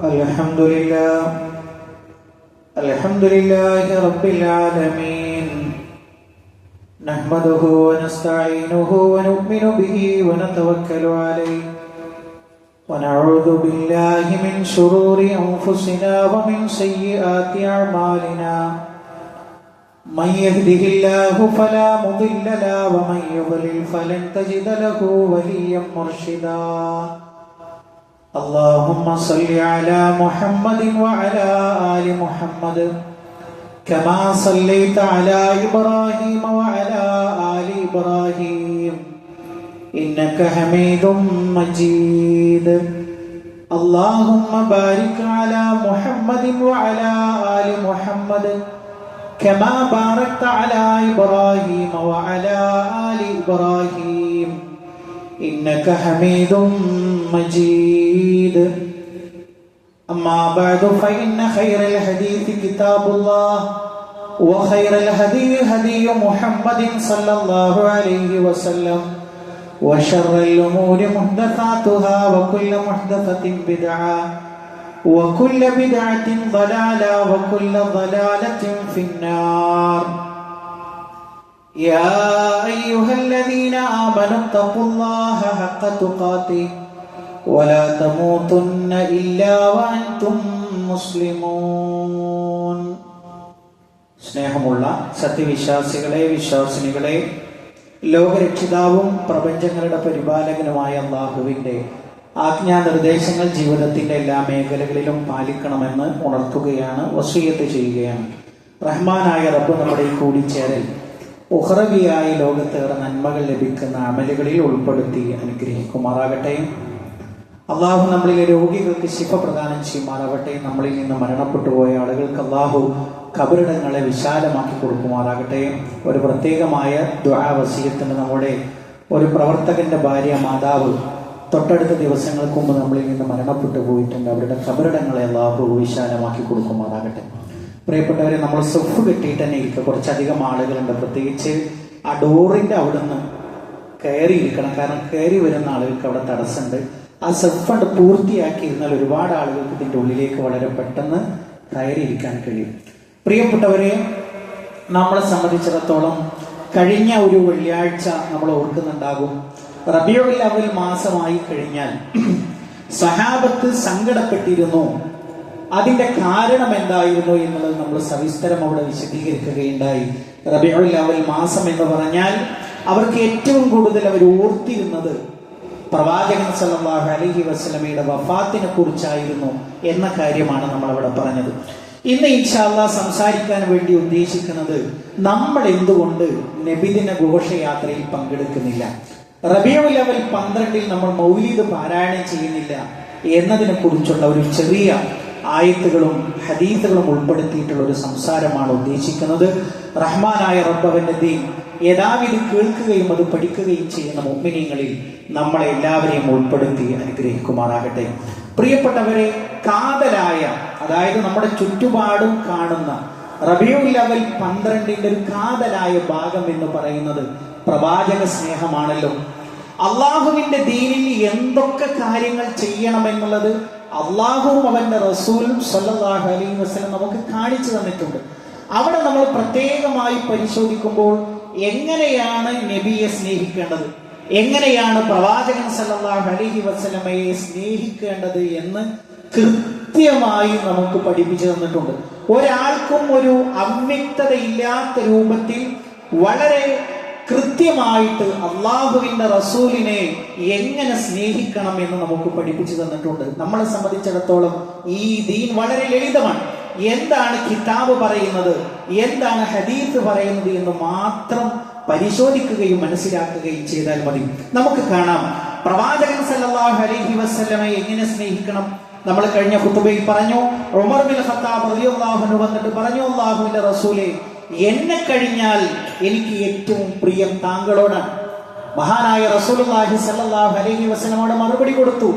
الحمد لله رب العالمين نحمده ونستعينه ونؤمن به ونتوكل عليه ونعوذ بالله من شرور أنفسنا ومن سيئات أعمالنا من يهده الله فلا مضل له ومن يضلل فلن تجد له وليا مرشدا اللهم صل على محمد وعلى آل محمد كما صليت على إبراهيم وعلى آل إبراهيم إنك حميد مجيد اللهم بارك على محمد وعلى آل محمد كما باركت على إبراهيم وعلى آل إبراهيم إنك حميد مجيد أما بعد فإن خير الحديث كتاب الله وخير الهدي هدي محمد صلى الله عليه وسلم وشر الأمور محدثاتها وكل محدثة بدعة وكل بدعة ضلالة وكل ضلالة في النار يا أيها الذين آمنوا اتقوا الله حق تقاته ولا تموتن إلا وأنتم مسلمون സ്നേഹമുള്ള സത്യവിശ്വാസികളെ വിശ്വാസിനികളെ, ലോകരക്ഷിതാവും പ്രപഞ്ചങ്ങളുടെ പരിപാലകനുമായ അല്ലാഹുവിന്റെ ആജ്ഞാനിർദ്ദേശങ്ങൾ ജീവിതത്തിന്റെ എല്ലാ മേഖലകളിലും പാലിക്കണമെന്ന് ഉണർത്തുകയാണ്, വസിയ്യത്ത് ചെയ്യുകയാണ്. റഹ്മാനായ റബ്ബ് നമ്മുടെ ഈ കൂടിച്ചേരൽ ഉഖ്റവിയായ ലോകത്തേറെ നന്മകൾ ലഭിക്കുന്ന അമലുകളിൽ ഉൾപ്പെടുത്തി അനുഗ്രഹിക്കുമാറാകട്ടെ. അള്ളാഹു നമ്മളിലെ രോഗികൾക്ക് ശിഫ പ്രദാനം ചെയ്യുമാറാകട്ടെ. നമ്മളിൽ നിന്ന് മരണപ്പെട്ടു പോയ ആളുകൾക്ക് അള്ളാഹു ഖബറിടങ്ങളെ വിശാലമാക്കി കൊടുക്കുമാറാകട്ടെ. ഒരു പ്രത്യേകമായ ദുആ വസിയത്തിന് നമ്മുടെ ഒരു പ്രവർത്തകന്റെ ഭാര്യ മാതാവ് തൊട്ടടുത്ത ദിവസങ്ങൾക്ക് മുമ്പ് നമ്മളിൽ നിന്ന് മരണപ്പെട്ടു പോയിട്ടുണ്ട്. അവരുടെ ഖബറിടങ്ങളെ അള്ളാഹു വിശാലമാക്കി കൊടുക്കുമാറാകട്ടെ. പ്രിയപ്പെട്ടവരെ, നമ്മൾ സഫ് കെട്ടിയിട്ട് തന്നെ ഇരിക്കുക. കുറച്ചധികം ആളുകളുണ്ട്, പ്രത്യേകിച്ച് ആ ഡോറിന്റെ അവിടെ നിന്ന് കയറി ഇരിക്കണം. കാരണം കയറി വരുന്ന ആളുകൾക്ക് അവിടെ തടസ്സമുണ്ട്. ആ സഫ് പൂർത്തിയാക്കിയിരുന്നാൽ ഒരുപാട് ആളുകൾക്ക് ഇതിന്റെ ഉള്ളിലേക്ക് വളരെ പെട്ടെന്ന് കയറിയിരിക്കാൻ കഴിയും. പ്രിയപ്പെട്ടവരെ, നമ്മളെ സംബന്ധിച്ചിടത്തോളം കഴിഞ്ഞ ഒരു വെള്ളിയാഴ്ച നമ്മൾ ഓർക്കുന്നുണ്ടാകും, റബീഉൽ അവ്വൽ മാസമായി കഴിഞ്ഞാൽ സഹാബത്ത് സങ്കടപ്പെട്ടിരുന്നു. അതിന്റെ കാരണം എന്തായിരുന്നു എന്നുള്ളത് നമ്മൾ സവിസ്തരം അവിടെ വിശദീകരിക്കുകയുണ്ടായി. റബീഉൽ അവ്വൽ മാസം എന്ന് പറഞ്ഞാൽ അവർക്ക് ഏറ്റവും കൂടുതൽ അവർ ഓർത്തിരുന്നത് പ്രവാചകൻ സല്ലല്ലാഹു അലൈഹി വസല്ലമയുടെ വഫാത്തിനെ കുറിച്ചായിരുന്നു എന്ന കാര്യമാണ് നമ്മൾ അവിടെ പറഞ്ഞത്. ഇന്ന് ഇൻഷാ അല്ലാഹ് സംസാരിക്കാൻ വേണ്ടി ഉദ്ദേശിക്കുന്നത് നമ്മൾ എന്തുകൊണ്ട് നബിദിന ഘോഷയാത്രയിൽ പങ്കെടുക്കുന്നില്ല, റബീഉൽ അവ്വൽ 12 നമ്മൾ മൗലിദ് പാരായണം ചെയ്യുന്നില്ല എന്നതിനെ കുറിച്ചുള്ള ഒരു ചെറിയ ആയത്തുകളും ഹദീസുകളും ഉൾപ്പെടുത്തിയിട്ടുള്ള ഒരു സംസാരമാണ് ഉദ്ദേശിക്കുന്നത്. റഹ്മാനായ റബ്ബ് അവന്റെ ദീൻ യഥാവിധി കേൾക്കുകയും അത് പഠിക്കുകയും ചെയ്യുന്ന മുഅ്മിനീങ്ങളിൽ നമ്മളെ എല്ലാവരെയും ഉൾപ്പെടുത്തി അനുഗ്രഹിക്കുമാറാകട്ടെ. പ്രിയപ്പെട്ടവരെ, കാതലായ, അതായത് നമ്മുടെ ചുറ്റുപാടും കാണുന്ന റബീഉൽ അവ്വൽ 12 ഒരു കാതലായ ഭാഗം എന്ന് പറയുന്നത് പ്രവാചക സ്നേഹമാണല്ലോ. അള്ളാഹുവിന്റെ ദീനിൽ എന്തൊക്കെ കാര്യങ്ങൾ ചെയ്യണമെന്നുള്ളത് അള്ളാഹുവും അവന്റെ റസൂലും സല്ലല്ലാഹു അലൈഹി വസല്ലം നമുക്ക് കാണിച്ചു തന്നിട്ടുണ്ട്. അവിടെ നമ്മൾ പ്രത്യേകമായി പരിശോധിക്കുമ്പോൾ എങ്ങനെയാണ് നബിയെ സ്നേഹിക്കേണ്ടത്, എങ്ങനെയാണ് പ്രവാചകൻ സല്ലല്ലാഹു അലൈഹി വസല്ലമയെ സ്നേഹിക്കേണ്ടത് എന്ന് കൃത്യമായി നമുക്ക് പഠിപ്പിച്ചു തന്നിട്ടുണ്ട്. ഒരാൾക്കും ഒരു അവ്യക്തതയില്ലാത്ത രൂപത്തിൽ വളരെ കൃത്യമായിട്ട് അള്ളാഹുവിന്റെ റസൂലിനെ എങ്ങനെ സ്നേഹിക്കണം എന്ന് നമുക്ക് പഠിപ്പിച്ചു തന്നിട്ടുണ്ട്. നമ്മളെ സംബന്ധിച്ചിടത്തോളം ഈ ദീൻ വളരെ ലളിതമാണ്. എന്താണ് കിതാബ് പറയുന്നത്, എന്താണ് ഹദീസ് പറയുന്നത് എന്ന് മാത്രം പരിശോധിക്കുകയും മനസ്സിലാക്കുകയും ചെയ്താൽ മതി. നമുക്ക് കാണാം പ്രവാചകൻ സല്ലല്ലാഹു അലൈഹി വസല്ലമയെ എങ്ങനെ സ്നേഹിക്കണം. നമ്മൾ കഴിഞ്ഞ ഖുതുബയിൽ പറഞ്ഞു, ഉമർ ബിൻ ഖത്താബ് റളിയല്ലാഹു അൻഹു വന്നിട്ട് പറഞ്ഞു, അല്ലാഹുവിന്റെ റസൂലേ, എന്നെ കഴിഞ്ഞാൽ എനിക്ക് ഏറ്റവും പ്രിയം താങ്കളോടാണ്. മഹാനായ റസൂലുള്ളാഹി സ്വല്ലല്ലാഹു അലൈഹി വസല്ലമയോട് മറുപടി കൊടുത്തു,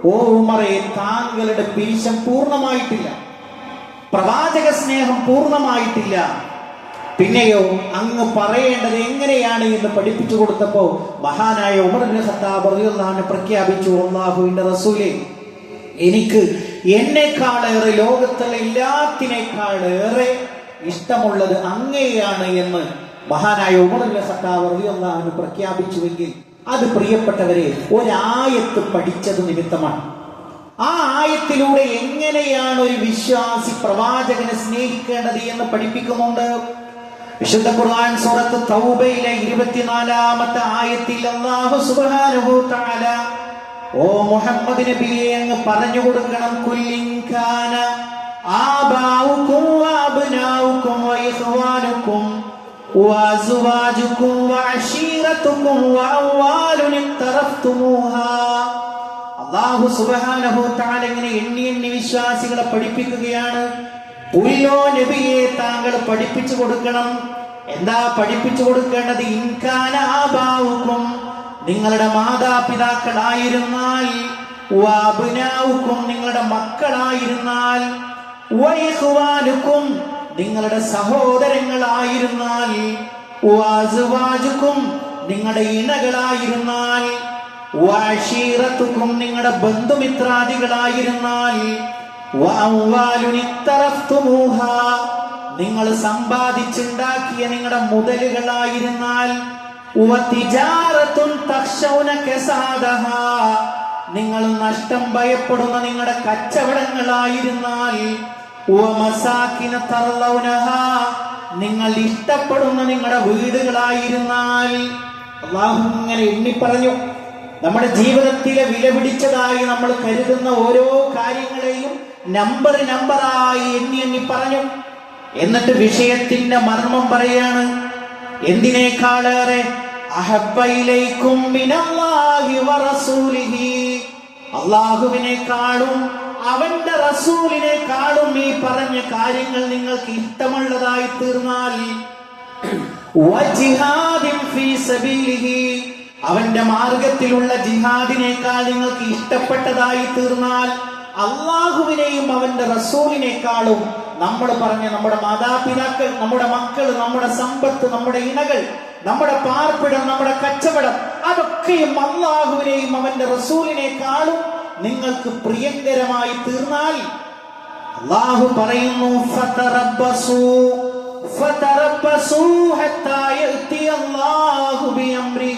ഓ ഉമറേ, താങ്കളുടെ പിരിശം പൂർണ്ണമായിട്ടില്ല, പ്രവാചക സ്നേഹം പൂർണ്ണമായിട്ടില്ല. പിന്നെയോ അങ്ങ് പറയേണ്ടത് എങ്ങനെയാണ് എന്ന് പഠിപ്പിച്ചു കൊടുത്തപ്പോ മഹാനായ ഉമർ ഇബ്നു ഖത്താബ് റളിയല്ലാഹു അൻഹു പ്രഖ്യാപിച്ചു, അല്ലാഹുവിന്റെ റസൂലേ, എനിക്ക് എന്നെക്കാളേറെ, ലോകത്തുള്ള എല്ലാത്തിനേക്കാളേറെ ഇഷ്ടമുള്ളത് അങ്ങയെയാണ് എന്ന് മഹാനായ ഉമർ ഖത്താബ് റളിയല്ലാഹു അൻഹു പ്രഖ്യാപിച്ചുവെങ്കിൽ അത് പ്രിയപ്പെട്ടവരെ ഒരായത്ത് പഠിച്ചത് നിമിത്തമാണ്. ആ ആയത്തിലൂടെ എങ്ങനെയാണ് ഒരു വിശ്വാസി പ്രവാചകനെ സ്നേഹിക്കേണ്ടത് എന്ന് പഠിപ്പിക്കുന്നുണ്ട്. വിശുദ്ധ ഖുർആൻ സൂറത്ത് തൗബയിലെ 24-ാമത്തെ ആയത്തിൽ അല്ലാഹു സുബ്ഹാനഹു തആല ഓ മുഹമ്മദ് നബിയെ അങ്ങ് പറഞ്ഞു കൊടുക്കണം, കുല്ലിൻ കാന ആബാഉകും വഅബ്നാഉകും വഇഖ്വാനുകും വഅസ്വാജുകും വഅശീറതുകും വഅംവാലുൻ ഇഖ്തറഫ്തുമൂഹാ. അല്ലാഹു സുബ്ഹാനഹു തആല ഇങ്ങനെ എണ്ണി വിശ്വാസികളെ പഠിപ്പിക്കുകയാണ്. പുല്ലോ നബിയെ താങ്കൾ പഠിപ്പിച്ചു കൊടുക്കണം. എന്താ പഠിപ്പിച്ചു കൊടുക്കേണ്ടത്? ഇൻകാന ആബാഉകും, നിങ്ങളുടെ മാതാപിതാക്കളായിരുന്നാൽ, വഅബ്നാഉകും, നിങ്ങളുടെ മക്കളായിരുന്നാൽ, വഇഖ്വാനുകും, നിങ്ങളുടെ സഹോദരങ്ങളായിരുന്നാൽ, വഅസ്വാജുകും, നിങ്ങളുടെ ഇണകളായിരുന്നാൽ, വഅശീറതുകും, നിങ്ങളുടെ ബന്ധുമിത്രാദികളായിരുന്നാൽ, വഅംവാലുൻ ഇഖ്തറഫ്തുമൂഹാ, നിങ്ങൾ സമ്പാദിച്ചുണ്ടാക്കിയ നിങ്ങളുടെ മുതലുകളായിരുന്നാൽ, വതിജാറത്തുൻ തഖ്ശൗന കസാദഹാ, നിങ്ങൾ നഷ്ടം ഭയപ്പെടുന്ന നിങ്ങളുടെ കച്ചവടങ്ങളായിരുന്നാൽ, വമസാകിന തർലൗനഹാ, നിങ്ങൾ ഇഷ്ടപ്പെടുന്ന നിങ്ങളുടെ വീടുകളായിരുന്നാൽ. അല്ലാഹു ഇങ്ങനെ എണ്ണി പറഞ്ഞു. നമ്മുടെ ജീവിതത്തിലെ വിലപിടിച്ചതായി നമ്മൾ കരുതുന്ന ഓരോ കാര്യങ്ങളെയും നമ്പറായി എണ്ണി പറഞ്ഞു. എന്നിട്ട് വിഷയത്തിന്റെ മർമ്മം പറയാണ്. എന്തിനേക്കാളേറെ അഹബ്ബ ഇലൈക്കും മിനല്ലാഹി വറസൂലിഹി, അല്ലാഹുവിനേക്കാളും അവന്റെ റസൂലിനേക്കാളും ഈ പറഞ്ഞ കാര്യങ്ങൾ നിങ്ങൾക്ക് ഇഷ്ടമുള്ളതായി തീർന്നാൽ, വജിഹാദിൻ ഫീ സബീലിഹി, അവന്റെ മാർഗത്തിലുള്ള ജിഹാദിനേക്കാൾ നിങ്ങൾക്ക് ഇഷ്ടപ്പെട്ടതായി തീർന്നാൽ, അള്ളാഹുവിനെയും അവന്റെ റസൂലിനേക്കാളും നമ്മൾ പറഞ്ഞ നമ്മുടെ മാതാപിതാക്കൾ, നമ്മുടെ മക്കൾ, നമ്മുടെ സമ്പത്ത്, നമ്മുടെ ഇണകൾ, നമ്മുടെ പാർപ്പിടം, നമ്മുടെ കച്ചവടം, അതൊക്കെയും അള്ളാഹുവിനെയും അവന്റെ റസൂലിനേക്കാളും നിങ്ങൾക്ക് പ്രിയങ്കരമായി തീർന്നാൽ, അള്ളാഹു പറയുന്നു, ഫതറബ്ബസൂ ഹത്താ യഅതി അല്ലാഹു ബിഅംരി,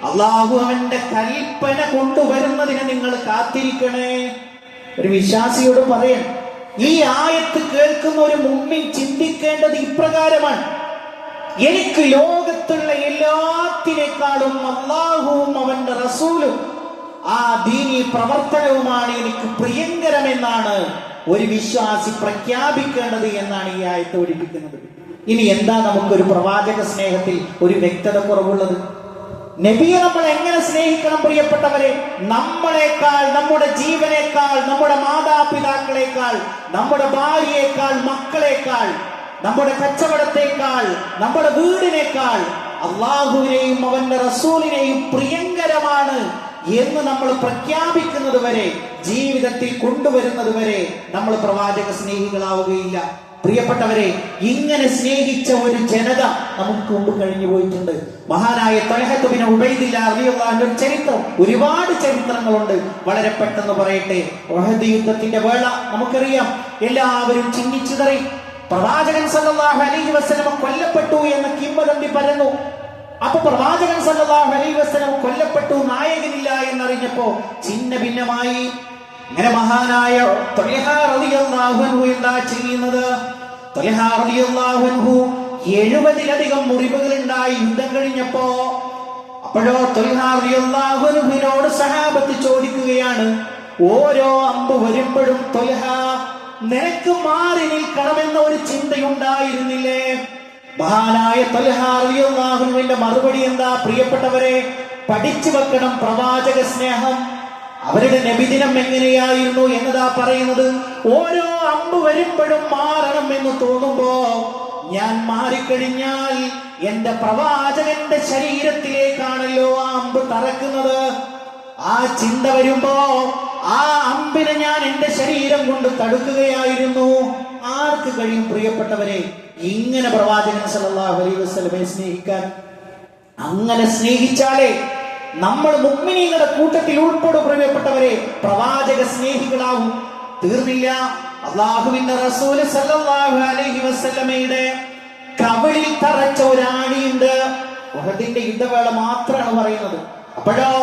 അള്ളാഹു അവന്റെ കൽപ്പന കൊണ്ടുവരുന്നതിന് നിങ്ങൾ കാത്തിരിക്കണേ. ഒരു വിശ്വാസിയോട് പറയാൻ, ഈ ആയത്ത് കേൾക്കുന്ന ഒരു മുഅ്മിൻ ചിന്തിക്കേണ്ടത് ഇപ്രകാരമാണ്: എനിക്ക് ലോകത്തുള്ള എല്ലാത്തിനേക്കാളും അല്ലാഹുവും അവന്റെ റസൂലും ആ ദീനീ പ്രവർത്തനവുമാണ് എനിക്ക് പ്രിയങ്കരമെന്നാണ് ഒരു വിശ്വാസി പ്രഖ്യാപിക്കേണ്ടത് എന്നാണ് ഈ ആയത്ത് പഠിപ്പിക്കുന്നത്. ഇനി എന്താ നമുക്കൊരു പ്രവാചക സ്നേഹത്തിൽ ഒരു വ്യക്തത കുറവുള്ളത്? നബിയെ നമ്മൾ എങ്ങനെ സ്നേഹിക്കണം പ്രിയപ്പെട്ടവരെ? നമ്മളെക്കാൾ, നമ്മുടെ ജീവനേക്കാൾ, നമ്മുടെ മാതാപിതാക്കളെക്കാൾ, നമ്മുടെ ഭാര്യയേക്കാൾ, മക്കളെക്കാൾ, നമ്മുടെ കച്ചവടത്തെക്കാൾ, നമ്മുടെ വീടിനേക്കാൾ അള്ളാഹുവിനെയും അവന്റെ റസൂലിനെയും പ്രിയങ്കരമാണ് എന്ന് നമ്മൾ പ്രഖ്യാപിക്കുന്നത് വരെ, ജീവിതത്തിൽ കൊണ്ടുവരുന്നത് വരെ നമ്മൾ പ്രവാചക സ്നേഹികളാവുകയില്ല. പ്രിയപ്പെട്ടവരെ, ഇങ്ങനെ സ്നേഹിച്ച ഒരു ജനത നമുക്ക് മുമ്പ് കഴിഞ്ഞു പോയിട്ടുണ്ട്. മഹാനായ ത്വൽഹത്ത് ബിൻ ഉബൈദില്ലാഹ് റളിയല്ലാഹു അൻഹു ചരിത്രം, ഒരുപാട് ചരിത്രങ്ങളുണ്ട്. വളരെ പെട്ടെന്ന് പറയട്ടെ. ഉഹദ് യുദ്ധത്തിന്റെ വേള നമുക്കറിയാം. എല്ലാവരും ചിന്നിച്ചിതറി. പ്രവാചകൻ സല്ലല്ലാഹു അലൈഹി വസല്ലം കൊല്ലപ്പെട്ടു എന്ന കിംവദന്തി പരന്നു. അപ്പൊ പ്രവാചകൻ സല്ലല്ലാഹു അലൈഹി വസല്ലം കൊല്ലപ്പെട്ടു, നായകനില്ല എന്നറിഞ്ഞപ്പോ ഛിന്ന ഭിന്നമായി. ഇങ്ങനെ മഹാനായ ത്വൽഹ റളിയല്ലാഹു അൻഹു എന്താ ചെയ്യുന്നത്? ത്വൽഹ റളിയല്ലാഹു അൻഹു 70-ലധികം മുറിവുകൾ ഉണ്ടായി യുദ്ധം കഴിഞ്ഞപ്പോ. അപ്പോഴോ ത്വൽഹ റളിയല്ലാഹു അൻഹുവിനോട് സഹാബത്ത് ചോദിക്കുകയാണ്, ഓരോ അമ്പ് വരുമ്പോഴും ത്വൽഹ, നിനക്ക് മാറി നിൽക്കണമെന്ന ഒരു ചിന്തയുണ്ടായിരുന്നില്ലേ? മഹാനായ ത്വൽഹ റളിയല്ലാഹു അൻഹുവിന്റെ മറുപടി എന്താ പ്രിയപ്പെട്ടവരെ? പഠിച്ചു വെക്കണം പ്രവാചക സ്നേഹം. അവരുടെ നബിദിനം എങ്ങനെയായിരുന്നു എന്നതാ പറയുന്നത്. ഓരോ അമ്പ് വരുമ്പോഴും മാറണം എന്ന് തോന്നുമ്പോ ഞാൻ മാറിക്കഴിഞ്ഞാൽ എന്റെ പ്രവാചകന്റെ ശരീരത്തിലേക്കാണല്ലോ ആ അമ്പ് തറക്കുന്നത്. ആ ചിന്ത വരുമ്പോ ആ അമ്പിനെ ഞാൻ എന്റെ ശരീരം കൊണ്ട് തടുക്കുകയായിരുന്നു. ആർക്ക് കഴിയും പ്രിയപ്പെട്ടവരെ ഇങ്ങനെ പ്രവാചകൻ സല്ലല്ലാഹു അലൈഹി വസല്ലമയെ സ്നേഹിക്കാൻ? അങ്ങനെ സ്നേഹിച്ചാലേ നമ്മൾ മുഅ്മിനീങ്ങളുടെ കൂട്ടത്തിൽ ഉൾപ്പെടും പ്രിയപ്പെട്ടവരെ. പ്രവാചക പ്രവാചക സ്നേഹികളാവും. തീർന്നില്ല, അല്ലാഹുവിന്റെ റസൂല് സല്ലല്ലാഹു അലൈഹി വസല്ലമയുടെ കവിളിൽ തറച്ച ഒരാണിയുണ്ട്. ഉഹദിന്റെ യുദ്ധവേള മാത്രമാണ് പറയുന്നത്. അപ്പോഴോ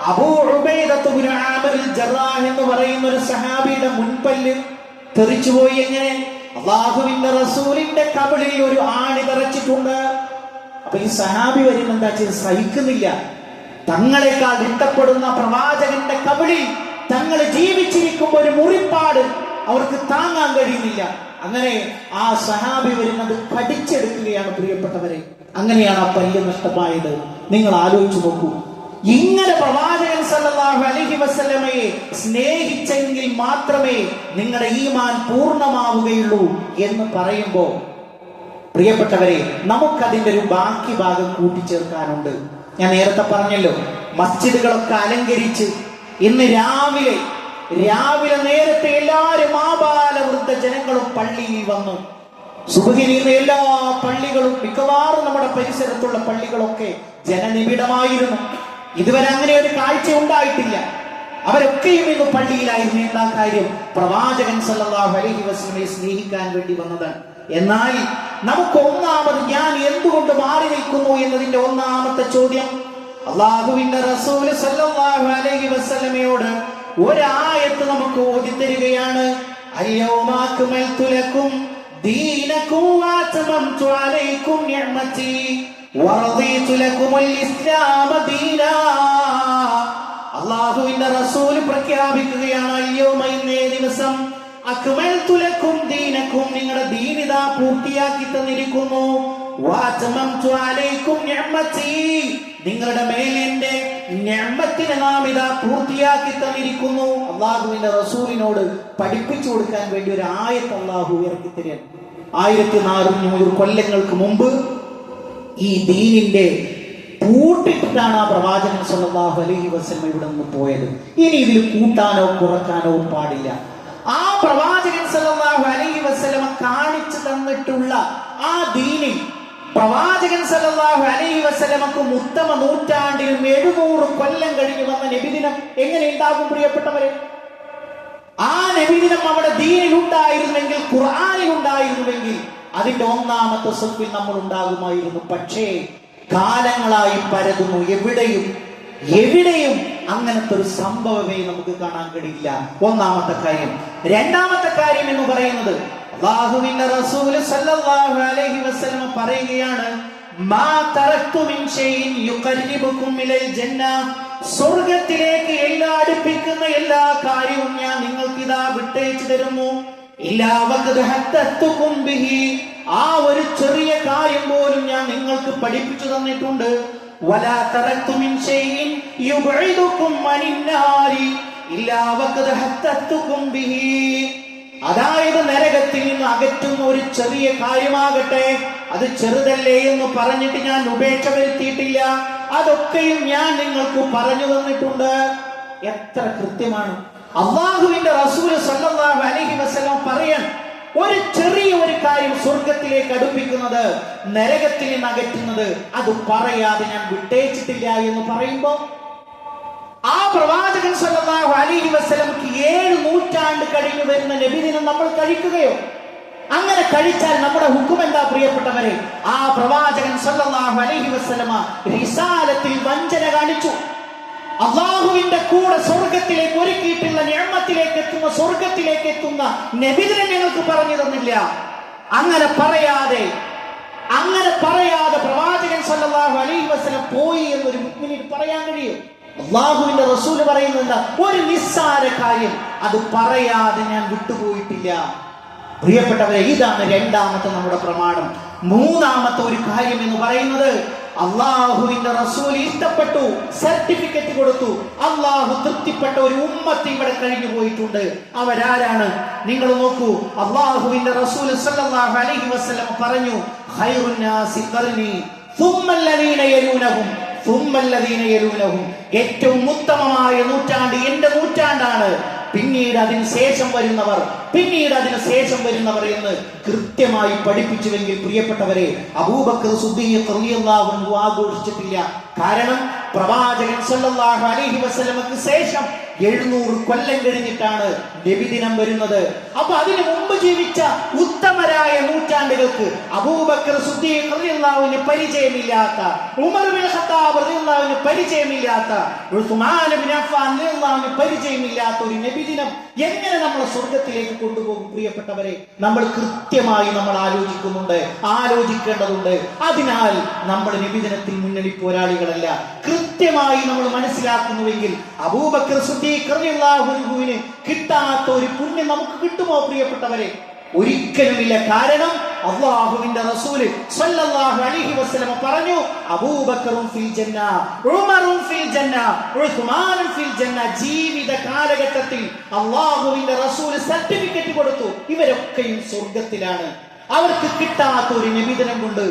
അബൂ ഉബൈദത്ത് ഇബ്നു ആമിർ അൽ-ജറാഹ് എന്ന് പറയുന്ന ഒരു സഹാബിയുടെ മുൻപല്ല് തെറിച്ചുപോയി. എങ്ങനെ? അല്ലാഹുവിന്റെ റസൂലിന്റെ കവിളിൽ ഒരു ആണി തറച്ചിട്ടുണ്ട്. അപ്പൊ ഈ സഹാബി വരുന്ന എന്താ ചെയ്ത് സഹിക്കുന്നില്ല. തങ്ങളെക്കാൾ ഇഷ്ടപ്പെടുന്ന പ്രവാചകന്റെ കവിളിൽ തങ്ങൾ ജീവിച്ചിരിക്കുമ്പോൾ ഒരു മുറിപ്പാട് അവർക്ക് താങ്ങാൻ കഴിയുന്നില്ല. അങ്ങനെ ആ സഹാബി വരുന്നത് കടിച്ചെടുക്കുകയാണ്. പ്രിയപ്പെട്ടവരെ, അങ്ങനെയാണ് ആ പല്ല് നഷ്ടമായത്. നിങ്ങൾ ആലോചിച്ചു നോക്കൂ. ഇങ്ങനെ പ്രവാചകൻ സല്ലല്ലാഹു അലൈഹി വസല്ലമയെ സ്നേഹിച്ചെങ്കിൽ മാത്രമേ നിങ്ങളുടെ ഈമാൻ പൂർണ്ണമാവുകയുള്ളൂ എന്ന് പറയുമ്പോ പ്രിയപ്പെട്ടവരെ, നമുക്കതിന്റെ ഒരു ബാക്കി ഭാഗം കൂട്ടിച്ചേർക്കാനുണ്ട്. ഞാൻ നേരത്തെ പറഞ്ഞല്ലോ, മസ്ജിദുകളൊക്കെ അലങ്കരിച്ച് ഇന്ന് രാവിലെ നേരത്തെ എല്ലാവരും ആബാല വൃദ്ധ ജനങ്ങളും പള്ളിയിൽ വന്നു. സുബ്ഹിന് എല്ലാ പള്ളികളും, മിക്കവാറും നമ്മുടെ പരിസരത്തുള്ള പള്ളികളൊക്കെ ജനനിബിഡമായിരുന്നു. ഇതുവരെ അങ്ങനെ ഒരു കാഴ്ച ഉണ്ടായിട്ടില്ല. അവരൊക്കെയും ഇന്ന് പള്ളിയിലായിരുന്നു. എന്താ കാര്യം? പ്രവാചകൻ സല്ലല്ലാഹു അലൈഹി വസല്ലമയെ സ്നേഹിക്കാൻ വേണ്ടി വന്നതാണ്. എന്നാൽ നമുക്ക് ഒന്നാമത് ഞാൻ എന്തുകൊണ്ട് മാറി നിൽക്കുന്നു എന്നതിന്റെ ഒന്നാമത്തെ ചോദ്യം, അല്ലാഹുവിന്റെ റസൂല് സല്ലല്ലാഹു അലൈഹി വസല്ലമയോട് ഒരായത്ത് നമുക്ക് ഓതിത്തരികയാണ്. അൽയൗമ അക്മൽതു ലക്കും ദീനകും വഅത്മംതു അലൈക്കും നിഅമതി വറദീതു ലക്കുമുൽ ഇസ്ലാമ ദീനാ. അല്ലാഹുവിന്റെ റസൂല് പ്രഖ്യാപിക്കുകയാണ്, അൽയൗമ ഇന്നേ ദിവസം അക്മൽതു ലക്കും ദീനകും, നിങ്ങളുടെ ദീനിത പൂർത്തിയാക്കി തന്നിരിക്കുന്നു. വഅത്മംതു അലൈക്കും നിഅമതി, നിങ്ങളുടെ മേൽ എന്റെ നിഅമത്തിനെ നാം ഇതാ പൂർത്തിയാക്കി തന്നിരിക്കുന്നു. അല്ലാഹുവിന്റെ റസൂലിനോട് പഠിപ്പിച്ചു കൊടുക്കാൻ വേണ്ടി ഒരു ആയത്ത് അല്ലാഹു ഇറക്കി തരാൻ. 1400 കൊല്ലങ്ങൾക്ക് മുമ്പ് ഈ ദീനിന്റെ പൂട്ടിട്ടാണ് ആ പ്രവാചകൻ സല്ലല്ലാഹു അലൈഹി വസല്ലം ഇവിടെ നിന്ന് പോയത്. ഇനി ഇതിൽ കൂട്ടാനോ കുറക്കാനോ പാടില്ല. ആ പ്രവാചകൻ സല്ലല്ലാഹു അലൈഹി വസല്ലം കാണിച്ചു തന്നിട്ടുള്ള ആ ദീനിൽ പ്രവാചകൻ സല്ലല്ലാഹു അലൈഹി വസല്ലമക്ക് ഉത്തമ നൂറ്റാണ്ടിലും 700 കൊല്ലം കഴിഞ്ഞു വന്ന നബിദിനം എങ്ങനെ ഉണ്ടാകും പ്രിയപ്പെട്ടവരെ? ആ നബിദിനം അവിടെ ദീനിൽ ഉണ്ടായിരുന്നെങ്കിൽ, ഖുർആനിൽ ഉണ്ടായിരുന്നുവെങ്കിൽ അതിന്റെ ഒന്നാമത്തെ സഫിൽ നമ്മൾ ഉണ്ടാകുമായിരുന്നു. പക്ഷേ കാലങ്ങളായി പരതുന്നു. എവിടെയും അങ്ങനത്തെ ഒരു സംഭവമേ നമുക്ക് കാണാൻ കഴിയില്ല. ഒന്നാമത്തെ കാര്യം. രണ്ടാമത്തെ കാര്യം എന്ന് പറയുന്നത്, അല്ലാഹുവിന്റെ റസൂല് സല്ലല്ലാഹു അലൈഹി വസല്ലം പറയുകയാണ്, മാ തറക്തു മിൻ ഷൈഇൻ യുഖർരിബുകും ഇലൽ ജന്ന, സ്വർഗ്ഗത്തിലേക്ക് അടുപ്പിക്കുന്ന എല്ലാ കാര്യവും ഞാൻ നിങ്ങൾക്ക് ഇതാ വിട്ടേച്ചു തരുന്നു. ഇല്ലാ വഖദ് ഹദ്ദത്തുകും ബിഹി, ആ ഒരു ചെറിയ കാര്യം പോലും ഞാൻ നിങ്ങൾക്ക് പഠിപ്പിച്ചു തന്നിട്ടുണ്ട്. വലാ തറക്തു മിൻ ഷൈഇൻ യുബ്ഇദുകും അനിൻ നാരി ഇല്ലാ വഖദ് ഹദ്ദത്തുകും ബിഹി, അതായത് നരകത്തിൽ നിന്ന് അകറ്റുന്ന ഒരു ചെറിയ കാര്യമാകട്ടെ, അത് ചെറുതല്ലേ എന്ന് പറഞ്ഞിട്ട് ഞാൻ ഉപേക്ഷ വരുത്തിയിട്ടില്ല. അതൊക്കെയും ഞാൻ നിങ്ങൾക്ക് പറഞ്ഞു തന്നിട്ടുണ്ട്. എത്ര കൃത്യമാണ്! അല്ലാഹുവിന്റെ റസൂൽ സല്ലല്ലാഹു അലൈഹി വസല്ലം പറയാൻ, ഒരു ചെറിയ ഒരു കാര്യം സ്വർഗത്തിലേക്ക് അടുപ്പിക്കുന്നത്, നരകത്തിൽ നിന്ന് അകറ്റുന്നത്, അത് പറയാതെ ഞാൻ വിട്ടേച്ചിട്ടില്ല എന്ന് പറയുമ്പോ ആ പ്രവാചകൻ സല്ലല്ലാഹു അലൈഹി വസല്ലമക്ക് 7 നൂറ്റാണ്ട് കഴിഞ്ഞു വരുന്ന നബിദിനം നമ്മൾ കഴിക്കുകയോ? അങ്ങനെ കഴിച്ചാൽ നമ്മുടെ ഹുക്കം എന്താ പ്രിയപ്പെട്ടവരെ? ആ പ്രവാചകൻ സല്ലല്ലാഹു അലൈഹി വസല്ലമ റിസാലത്തിൽ വഞ്ചന കാണിച്ചു. അല്ലാഹുവിന്റെ കൂടെ സ്വർഗത്തിലേക്ക് ഒരുക്കിയിട്ടുള്ള നിഅമത്തിലേക്ക് എത്തുന്ന, സ്വർഗത്തിലേക്ക് എത്തുന്ന നബിദിനം ഞങ്ങൾക്ക് പറഞ്ഞു തന്നില്ല. അങ്ങനെ പറയാതെ പ്രവാചകൻ സല്ലല്ലാഹു അലൈഹി വസല്ലം പോയി എന്നൊരു മുഅ്മിനീന് പറയാൻ കഴിയും? അല്ലാഹുവിന്റെ റസൂൽ പറയുന്നത്, ഒരു നിസ്സാര കാര്യം അത് പറയാതെ ഞാൻ വിട്ടുപോയിട്ടില്ല. പ്രിയപ്പെട്ടവരെ, ഇതാണ് രണ്ടാമത്തെ നമ്മുടെ പ്രമാണം. മൂന്നാമത്തെ ഒരു കാര്യം എന്ന് പറയുന്നത്, അല്ലാഹുവിന്റെ റസൂൽ ഇഷ്ടപ്പെട്ടു, സർട്ടിഫിക്കറ്റ് കൊടുത്തു, അല്ലാഹു തൃപ്തിപ്പെട്ട ഒരു ഉമ്മത്ത് ഇവിടെ കഴിഞ്ഞു പോയിട്ടുണ്ട്. അവരാരാണ്? നിങ്ങൾ നോക്കൂ. അല്ലാഹുവിന്റെ റസൂൽ സല്ലല്ലാഹു അലൈഹി വസല്ലം പറഞ്ഞു, ഖൈറുൻ നാസി ഖർനി സുമ്മല്ലദീന യലൂനഹും സുമ്മല്ലദീന യലൂനഹും, ഏറ്റവും ഉത്തമമായ നൂറ്റാണ്ട് എന്റെ നൂറ്റാണ്ടാണ്, പിന്നീട് അതിന് ശേഷം വരുന്നവർ എന്ന് കൃത്യമായി പഠിപ്പിച്ചുവെങ്കിൽ പ്രിയപ്പെട്ടവരെ, അബൂബക്കർ സിദ്ദീഖ് റളിയല്ലാഹു അൻഹു ആഘോഷിച്ചിട്ടില്ല. കാരണം പ്രവാചകൻ സല്ലല്ലാഹു അലൈഹി വസല്ലമക്ക് ശേഷം 700 കൊല്ലം കഴിഞ്ഞിട്ടാണ് നബിദിനം വരുന്നത്. അപ്പൊ അതിനു മുമ്പ് ജീവിച്ച ഉത്തമരായ നൂറ്റാണ്ടുകൾക്ക് അബൂബക്കർ സിദ്ദീഖ് റളിയല്ലാഹുവിന് പരിചയമില്ലാത്ത, ഉമർ ഇബ്നു ഖത്താബ് റളിയല്ലാഹുവിന് പരിചയമില്ലാത്ത, ഉസ്മാൻ ഇബ്നു അഫ്ഫാൻ റളിയല്ലാഹുവിന് പരിചയമില്ലാത്ത ഒരു നബിദിനം എങ്ങനെ നമ്മളെ സ്വർഗത്തിലേക്ക് കൊണ്ടുപോകും? പ്രിയപ്പെട്ടവരെ, നമ്മൾ കൃത്യമായി ആലോചിക്കേണ്ടതുണ്ട്. അതിനാൽ നമ്മൾ നബിദിനത്തിൽ മുന്നണി പോരാളികളല്ല. കൃത്യമായി നമ്മൾ മനസ്സിലാക്കുന്നുവെങ്കിൽ അബൂബക്കർ സിദ്ദീഖ് റളിയല്ലാഹു അൻഹുവിന് കിട്ടാത്ത ഒരു പുണ്യം നമുക്ക് കിട്ടുമോ? പ്രിയപ്പെട്ടവരെ, ഒരിക്കലുമില്ല. കാരണം അല്ലാഹുവിന്റെ റസൂൽ സ്വല്ലല്ലാഹു അലൈഹി വസല്ലം പറഞ്ഞു, അബൂബക്കറും ഫിൽ ജന്ന, ഉമറും ഫിൽ ജന്ന, ഉസ്മാനും ഫിൽ ജന്ന. ജീവിത കാലഘട്ടത്തിൽ അല്ലാഹുവിന്റെ റസൂൽ സർട്ടിഫിക്കറ്റ് കൊടുത്തു, ഇവരൊക്കെയും സ്വർഗത്തിലാണ്. അവർക്ക് കിട്ടാത്ത ഒരു നബിദിനം കൊണ്ട്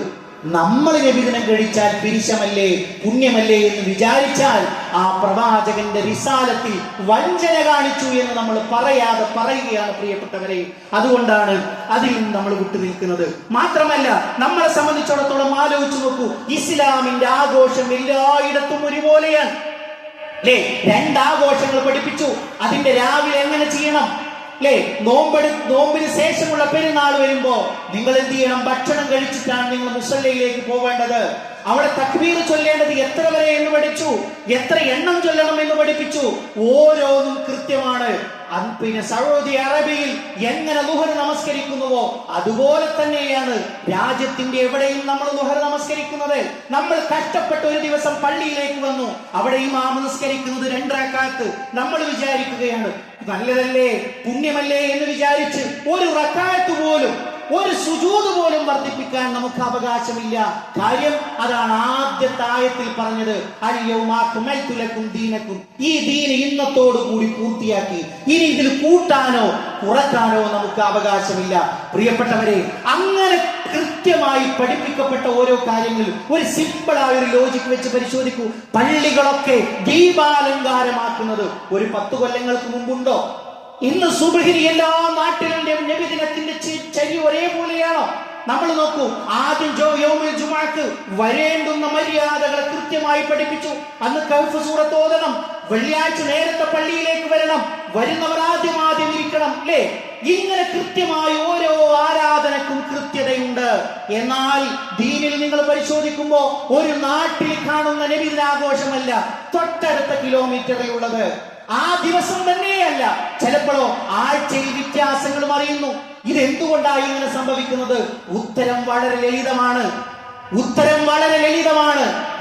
നമ്മൾ നബിദിനം കഴിച്ചാൽ പിരിശമല്ലേ, പുണ്യമല്ലേ എന്ന് വിചാരിച്ചാൽ ആ പ്രവാചകന്റെ റിസാലത്തിൽ വഞ്ചന കാണിച്ചു എന്ന് നമ്മൾ പറയാതെ പറയുകയാണ് പ്രിയപ്പെട്ടവരെ. അതുകൊണ്ടാണ് അതിൽ നിന്ന് നമ്മൾ വിട്ടുനിൽക്കുന്നത്. മാത്രമല്ല, നമ്മളെ സംബന്ധിച്ചിടത്തോളം ആലോചിച്ചു നോക്കൂ, ഇസ്ലാമിന്റെ ആഘോഷം എല്ലായിടത്തും ഒരുപോലെയാണ് അല്ലേ? 2 ആഘോഷങ്ങൾ പഠിപ്പിച്ചു. അതിന്റെ രാവിലെ എങ്ങനെ ചെയ്യണം അല്ലേ? നോമ്പിന് ശേഷമുള്ള പെരുന്നാൾ വരുമ്പോ നിങ്ങൾ എന്ത് ചെയ്യണം? ഭക്ഷണം കഴിച്ചിട്ടാണ് നിങ്ങൾ മുസല്ലയിലേക്ക് പോവേണ്ടത്. അവിടെ തക്ബീർ ചൊല്ലേണ്ടത് എത്ര വരെ എന്ന് പഠിച്ചു, എത്ര എണ്ണം ചൊല്ലണം എന്ന് പഠിപ്പിച്ചു. ഓരോന്നും കൃത്യമാണ്. പിന്നെ സൗദി അറേബ്യയിൽ എങ്ങനെ ളുഹർ നമസ്കരിക്കുന്നുവോ അതുപോലെ തന്നെയാണ് രാജ്യത്തിന്റെ എവിടെയും നമ്മൾ ളുഹർ നമസ്കരിക്കുന്നത്. നമ്മൾ കഷ്ടപ്പെട്ട് ഒരു ദിവസം പള്ളിയിലേക്ക് വന്നു, അവിടെ ഇമാം നമസ്കരിക്കുന്നത് 2 റക്അത്ത്. നമ്മൾ വിചാരിക്കുകയാണ് നല്ലതല്ലേ, പുണ്യമല്ലേ എന്ന് വിചാരിച്ച് ഒരു റക്അത്ത് പോലും, ഒരു സുജൂദ് പോലും വർദ്ധിപ്പിക്കാൻ നമുക്ക് അവകാശമില്ല. കാര്യം അതാണ് ആദ്യത്തെ ആയത്തിൽ പറഞ്ഞത്, അൽയൗമ അക്മൽതു ലക്കും ദീനക്കും. ഈ ദീൻ ഇന്നത്തോടു കൂടി പൂർത്തിയാക്കി. ഇനി ഇതിൽ കൂട്ടാനോ കുറക്കാനോ നമുക്ക് അവകാശമില്ല. പ്രിയപ്പെട്ടവരെ, അങ്ങനെ കൃത്യമായി പഠിപ്പിക്കപ്പെട്ട ഓരോ കാര്യങ്ങളും ഒരു സിമ്പിളായ ഒരു ലോജിക് വെച്ച് പരിശോധിക്കൂ. പള്ളികളൊക്കെ ദീപാലങ്കാരമാക്കുന്നത് ഒരു 10 കൊല്ലങ്ങൾക്ക് മുമ്പുണ്ടോ? ഇന്ന് സുബ്ഹിന് എല്ലാ നാട്ടിലും നബിദിനത്തിന്റെ ചരി ഒരേപോലെയാണോ? നമ്മൾ നോക്കൂ, ആദ്യം യൗമുൽ ജുമുഅക്ക് വരേണ്ടുന്ന മര്യാദകളെ കൃത്യമായി പഠിപ്പിച്ചു. അന്ന് കൗഫ് സൂറത്ത് ഓതണം, വെള്ളിയാഴ്ച നേരത്തെ പള്ളിയിലേക്ക് വരണം, വരുന്നവർ ആദ്യം ഇരിക്കണം അല്ലേ? ഇങ്ങനെ കൃത്യമായി ഓരോ ആരാധനക്കും കൃത്യതയുണ്ട്. എന്നാൽ ദീനിൽ നിങ്ങൾ പരിശോധിക്കുമ്പോ ഒരു നാട്ടിൽ കാണുന്ന നബിദിനാഘോഷമല്ല തൊട്ടടുത്ത കിലോമീറ്ററിലുള്ളത്. ആ ദിവസം തന്നെയല്ല, ചിലപ്പോഴോ ആഴ്ചയിൽ വ്യത്യാസങ്ങളും അറിയുന്നു. ഇതെന്തുകൊണ്ടാണ് ഇങ്ങനെ സംഭവിക്കുന്നത്? ഉത്തരം വളരെ ലളിതമാണ്.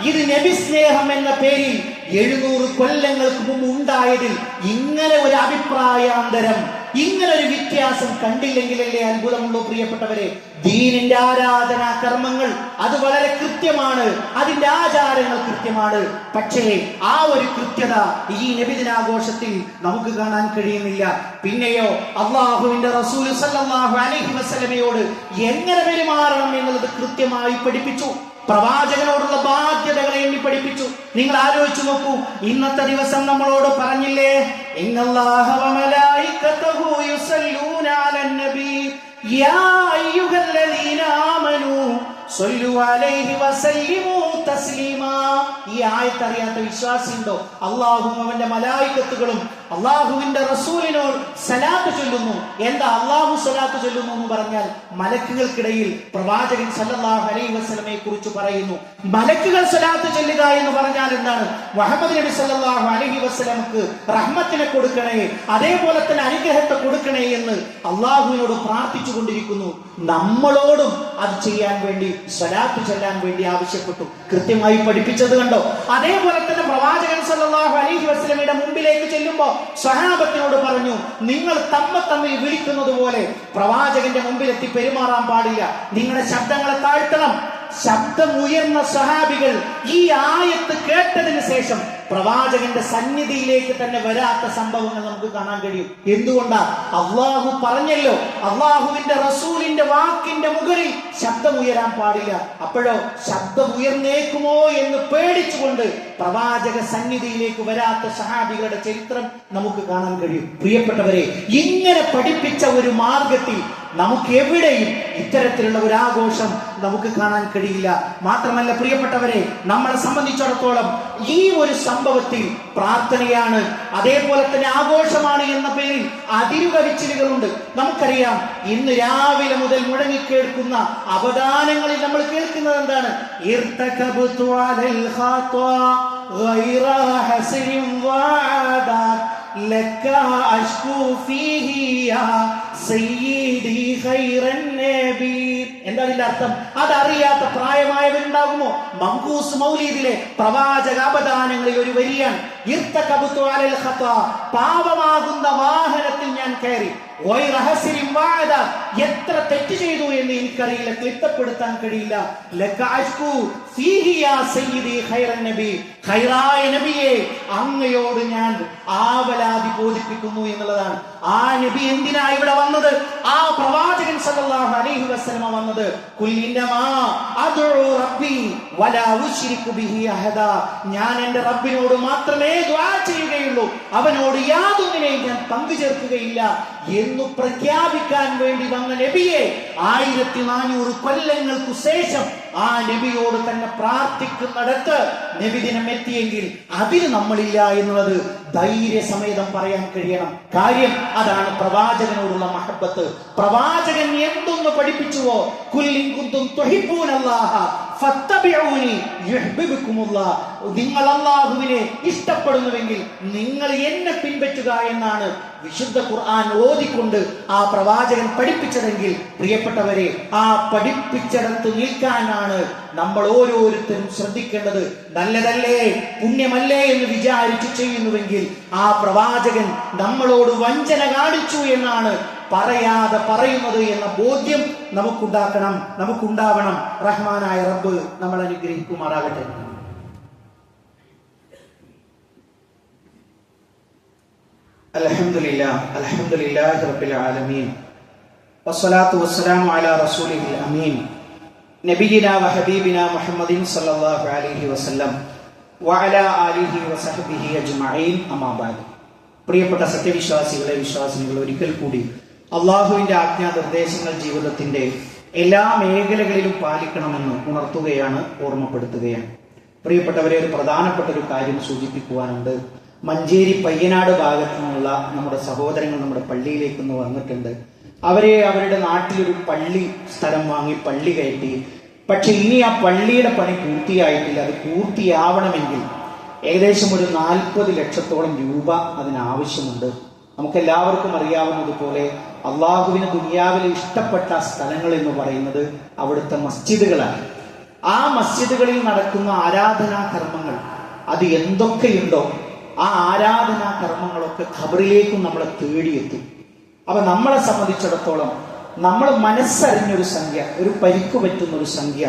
ഇത് നബി സ്നേഹം എന്ന പേരിൽ 700 കൊല്ലങ്ങൾക്ക് മുമ്പ് ഉണ്ടായതിൽ ഇങ്ങനെ ഒരു അഭിപ്രായാന്തരം, ഇങ്ങനെ ഒരു വ്യത്യാസം കണ്ടില്ലെങ്കിലല്ലേ അത്ഭുതമുള്ളൂ. പ്രിയപ്പെട്ടവരെ, ദീനിന്റെ ആരാധനാ കർമ്മങ്ങൾ അത് വളരെ കൃത്യമാണ്, അതിന്റെ ആചാരങ്ങൾ കൃത്യമാണ്. പക്ഷേ ആ ഒരു കൃത്യത ഈ നബിദിനാഘോഷത്തിൽ നമുക്ക് കാണാൻ കഴിയുന്നില്ല. പിന്നെയോ അല്ലാഹുവിന്റെ റസൂൽ സല്ലല്ലാഹു അലൈഹി വസല്ലമയോട് എങ്ങനെ പെരുമാറണം എന്നുള്ളത് കൃത്യമായി പഠിപ്പിച്ചു. പ്രവാചകനോടുള്ള ബാധ്യതകളെ എണ്ണി പഠിപ്പിച്ചു. നിങ്ങൾ ആലോചിച്ചു നോക്കൂ, ഇന്നത്തെ ദിവസം നമ്മളോട് പറഞ്ഞില്ലേ, ഇന്നല്ലാഹ വ മലായികതഹു യുസല്ലൂന അലൻ നബി യാ അയ്യുഹല്ലദീന ആമനൂ സ്വല്ലു അലൈഹി വസല്ലിമു തസ്ലീമാ. ഈ ആയത്ത് അറിയാത്ത വിശ്വാസി ഉണ്ടോ? അല്ലാഹുവും അവന്റെ മലായികത്തുകളും അല്ലാഹുവിന്റെ റസൂലിനോട് സലാത്ത് ചൊല്ലുന്നു. എന്താ അല്ലാഹു സലാത്ത് ചൊല്ലുന്നു എന്ന് പറഞ്ഞാൽ മലക്കുകൾക്കിടയിൽ പ്രവാചകൻ സല്ലല്ലാഹു അലൈഹി വസല്ലമയെ കുറിച്ച് പറയുന്നു. മലക്കുകൾ സലാത്ത് ചൊല്ലുക എന്ന് പറഞ്ഞാൽ എന്താണ്? മുഹമ്മദ് നബി സല്ലല്ലാഹു അലൈഹി വസല്ലമക്ക് റഹ്മത്തിനെ കൊടുക്കണേ, അതേപോലെ തന്നെ അനുഗ്രഹത്തെ കൊടുക്കണേ എന്ന് അല്ലാഹുവിനോട് പ്രാർത്ഥിച്ചു കൊണ്ടിരിക്കുന്നു. നമ്മളോടും അത് ചെയ്യാൻ വേണ്ടി, സ്വലാത്ത് ചൊല്ലാൻ വേണ്ടി ആവശ്യപ്പെട്ടു. കൃത്യമായി പഠിപ്പിച്ചത് കണ്ടോ? അതേപോലെ തന്നെ പ്രവാചകൻ സല്ലല്ലാഹു അലൈഹി വസല്ലമയുടെ മുമ്പിലേക്ക് ചെല്ലുമ്പോ സ്വഹാബത്തിനോട് പറഞ്ഞു, നിങ്ങൾ തമ്മിൽ വിളിക്കുന്നത് പോലെ പ്രവാചകന്റെ മുമ്പിലെത്തി പെരുമാറാൻ പാടില്ല, നിങ്ങളുടെ ശബ്ദങ്ങളെ താഴ്ത്തണം. ശബ്ദം ഉയർന്ന സ്വഹാബികൾ ഈ ആയത്ത് കേട്ടതിന് ശേഷം പ്രവാചകന്റെ സന്നിധിയിലേക്ക് തന്നെ വരാത്ത സംഭവങ്ങൾ നമുക്ക് കാണാൻ കഴിയും. എന്തുകൊണ്ടാ? അള്ളാഹു പറഞ്ഞല്ലോ, അള്ളാഹുവിന്റെ റസൂലിന്റെ വാക്കിന്റെ മുകളിൽ ശബ്ദം ഉയരാൻ പാടില്ല. അപ്പോഴോ ശബ്ദം ഉയർന്നേക്കുമോ എന്ന് പേടിച്ചുകൊണ്ട് പ്രവാചക സന്നിധിയിലേക്ക് വരാത്ത സഹാബികളുടെ ചരിത്രം നമുക്ക് കാണാൻ കഴിയും. പ്രിയപ്പെട്ടവരെ, ഇങ്ങനെ പഠിപ്പിച്ച ഒരു മാർഗത്തിൽ നമുക്ക് എവിടെയും ഇത്തരത്തിലുള്ള ഒരു ആഘോഷം നമുക്ക് കാണാൻ കഴിയില്ല. മാത്രമല്ല പ്രിയപ്പെട്ടവരെ, നമ്മളെ സംബന്ധിച്ചിടത്തോളം ഈ ഒരു സംഭവത്തിൽ പ്രാർത്ഥനയാണ്, അതേപോലെ തന്നെ ആഘോഷമാണ് എന്ന പേരിൽ അതിരുകവിച്ചിലുകളുണ്ട്. നമുക്കറിയാം, ഇന്ന് രാവിലെ മുതൽ മുഴങ്ങിക്കേൾക്കുന്ന അവദാനങ്ങളിൽ നമ്മൾ കേൾക്കുന്നത് എന്താണ്? ഇർതകബ്തു അലൽ ഖാത്വ ഗൈറ ഹസ്രിൻ വഅദാ ലക അഷ്കു ഫീഹി യാ സയ്യിദി ഖൈറൻ നബി. എന്താണ് ഇതിന്റെ അർത്ഥം? അതറിയാത്ത പ്രായമായവരുണ്ടാകുമോ? മങ്കൂസ് മൗലീദിലെ പ്രവാചക അപദാനങ്ങളിൽ ഒരു വരിയാണ്, ഇർതകബ്തു അലൽ ഖത്വ, പാപമാകുന്ന വാഹനത്തിൽ ഞാൻ കയറി, എത്ര തെറ്റ് ചെയ്തു എന്ന് എനിക്കറിയില്ല, ക്ലിപ്തപ്പെടുത്താൻ കഴിയില്ല. ഖൈറായ നബിയെ, അങ്ങയോട് ഞാൻ ആവലാതി ബോധിപ്പിക്കുന്നു എന്നുള്ളതാണ്. ആ നബി എന്തിനാ ഇവിടെ വന്നത്? ആ പ്രവാചകൻ സല്ലല്ലാഹു അലൈഹി വസല്ലമ വന്നത് ഖുൽ ഇന്നമാ അദ്ഉ റബ്ബി വലാ ഉശ്രികു ബിഹി അഹദാ, ഞാൻ എൻ്റെ റബ്ബിനോട് മാത്രമേ ദുആ ചെയ്യുകയുള്ളൂ, അവനോട് യാതൊന്നിനെയും ഞാൻ പങ്കുചേർക്കുകയില്ല എന്ന് പ്രഖ്യാപിക്കാൻ വേണ്ടി വന്ന നബിയെ 1400 കൊല്ലങ്ങൾക്ക് ശേഷം ആ നബിയോട് തന്നെ പ്രാർത്ഥിക്കുന്നിടത്ത് നബിദിനം എത്തിയെങ്കിൽ അതിന് നമ്മളില്ല എന്നുള്ളത് ധൈര്യസമേതം പറയാൻ കഴിയണം. കാര്യം അതാണ് പ്രവാചകനോടുള്ള മഹബത്ത്. പ്രവാചകൻ എന്തൊന്ന് പഠിപ്പിച്ചുവോ, ഖുൽ ഇൻ കുന്തും തുഹിബ്ബൂനല്ലാഹ ഫത്തബിഊനി യുഹ്ബിബുകുമുല്ലാഹ്, നിങ്ങൾ അല്ലാഹുവിനെ ഇഷ്ടപ്പെടുന്നുവെങ്കിൽ നിങ്ങൾ എന്നെ പിൻപറ്റുക എന്നാണ് വിശുദ്ധ ഖുർആൻ ഓതിക്കൊണ്ട് ആ പ്രവാചകൻ പഠിപ്പിച്ചതെങ്കിൽ, പ്രിയപ്പെട്ടവരെ, ആ പഠിപ്പിച്ചിടത്ത് നിൽക്കാനാണ് നമ്മൾ ഓരോരുത്തരും ശ്രദ്ധിക്കേണ്ടത്. നല്ലതല്ലേ, പുണ്യമല്ലേ എന്ന് വിചാരിച്ചു ചെയ്യുന്നുവെങ്കിൽ ആ പ്രവാചകൻ നമ്മളോട് വഞ്ചന കാണിച്ചു എന്നാണ് പറയാതെ പറയുന്നത് എന്ന ബോധ്യം നമുക്കുണ്ടാവണം. റഹ്മാനായ റബ്ബ് നമ്മൾ അനുഗ്രഹിക്കുമാറാകട്ടെ. അൽഹംദുലില്ലാഹി റബ്ബിൽ ആലമീൻ വസ്സലാത്തു വസ്സലാമു അലാ റസൂലിഹിൽ അമീൻ നബിയിനാ വഹബീബിനാ മുഹമ്മദിൻ സല്ലല്ലാഹു അലൈഹി വസല്ലം വഅലാ ആലിഹി വസഹ്ബിഹി അജ്മഈൻ. അമ്മാ ബഅദ്. പ്രിയപ്പെട്ട സത്യവിശ്വാസികളെ, വിശ്വാസിനികളെ, ഒരിക്കൽ കൂടി അള്ളാഹുവിന്റെ ആജ്ഞാനിർദ്ദേശങ്ങൾ ജീവിതത്തിന്റെ എല്ലാ മേഖലകളിലും പാലിക്കണമെന്ന് ഉണർത്തുകയാണ്, ഓർമ്മപ്പെടുത്തുകയാണ്. പ്രിയപ്പെട്ടവരെ, ഒരു പ്രധാനപ്പെട്ട ഒരു കാര്യം സൂചിപ്പിക്കുവാനുണ്ട്. മഞ്ചേരി പയ്യനാട് ഭാഗത്തു നിന്നുള്ള നമ്മുടെ സഹോദരങ്ങൾ നമ്മുടെ പള്ളിയിലേക്ക് ഒന്ന് വന്നിട്ടുണ്ട്. അവരുടെ നാട്ടിലൊരു പള്ളി സ്ഥലം വാങ്ങി പള്ളി കയറ്റി. പക്ഷെ ഇനി ആ പള്ളിയുടെ പണി പൂർത്തിയായിട്ടില്ല. അത് പൂർത്തിയാവണമെങ്കിൽ ഏകദേശം ഒരു 40 ലക്ഷത്തോളം രൂപ അതിനാവശ്യമുണ്ട്. നമുക്കെല്ലാവർക്കും അറിയാവുന്നതുപോലെ അള്ളാഹുവിന് ദുനിയാവിൽ ഇഷ്ടപ്പെട്ട സ്ഥലങ്ങൾ എന്ന് പറയുന്നത് അവിടുത്തെ മസ്ജിദുകളാണ്. ആ മസ്ജിദുകളിൽ നടക്കുന്ന ആരാധനാ കർമ്മങ്ങൾ അത് എന്തൊക്കെയുണ്ടോ ആ ആരാധനാ കർമ്മങ്ങളൊക്കെ ഖബറിലേക്കും നമ്മളെ തേടിയെത്തും. അപ്പൊ നമ്മളെ സംബന്ധിച്ചിടത്തോളം നമ്മൾ മനസ്സറിഞ്ഞൊരു സംഖ്യ, ഒരു പരിക്ക് പറ്റുന്ന ഒരു സംഖ്യ